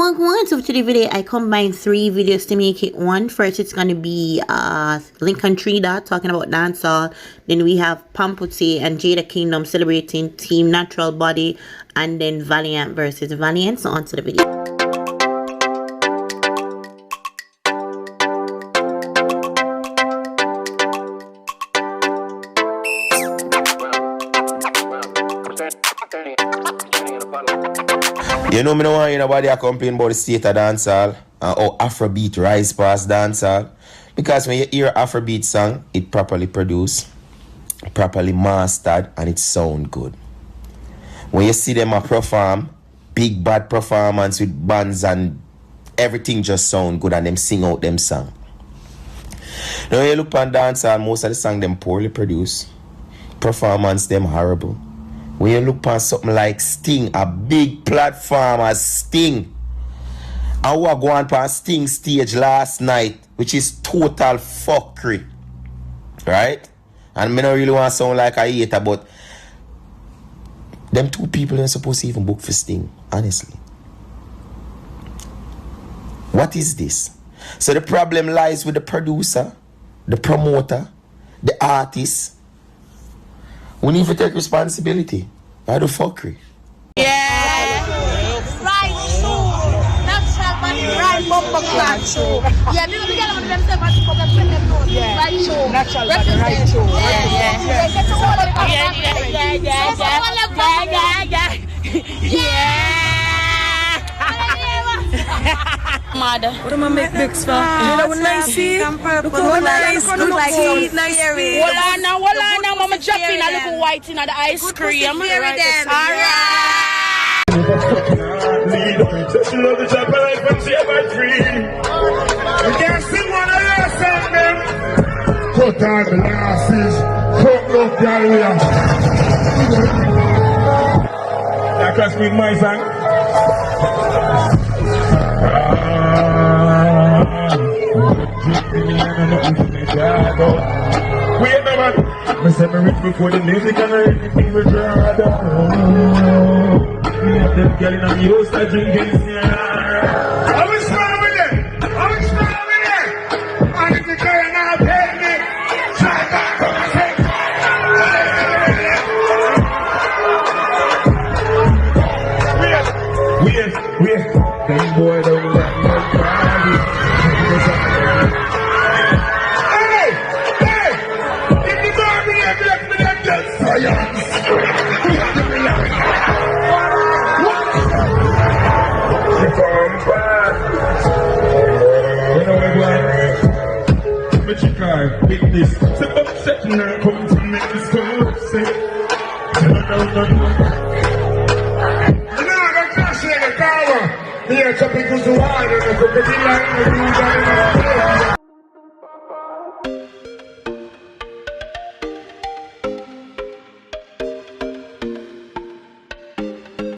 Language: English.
So for today's video, I combined 3 videos to make it one. First, it's going to be LINCOLN3DOT talking about dancehall. Then we have Pamputtee and Jada Kingdom celebrating Team Natural Body. And then Valiant versus Valiant. So on to the video. You know me no want nobody a complain about the state of dancehall and how Afrobeat rise past dancehall. Because when you hear Afrobeat song, it properly produced, properly mastered, and it sound good. When you see them a perform, big bad performance with bands and everything just sound good and them sing out them song. Now when you look on dancehall, most of the song them poorly produced. Performance them horrible. When you look on something like Sting, a big platform as Sting, and we are going on Sting stage last night, which is total fuckery, right? And I don't really want to sound like a hater, but them 2 people ain't supposed to even book for Sting, honestly. What is this? So the problem lies with the producer, the promoter, the artist. We need to take responsibility. Why the fuckery? Yeah. Right shoe. Natural body, right bumper clad shoe. Yeah, we get on themselves as problem with them nose. Yeah. Right shoe. Natural body, right shoe. Yeah. Mother. What am I make mix for? You know what nice see? Look how nice. Look like sweet, nice. Wala na, mama chopping a little white in the ice cream. Alright. Love the chapel life and share my dream. You can't sing one of your songs, man. Cut on the glasses, cut up the area. That can speak my song. Wait a minute. I said me rich before the music and everything we draw down. Me have them girl in a house that drinking Sierra. I'm strong with it. I'm strong with it. And if the girl not pay me, try back come and take Wait. Them boy don't let no party. Hey! If the door be there, me just science. This step up, setting her, come to make this go. Say, no. I got cash in the car. Here, chopping to the wine, and I could be like,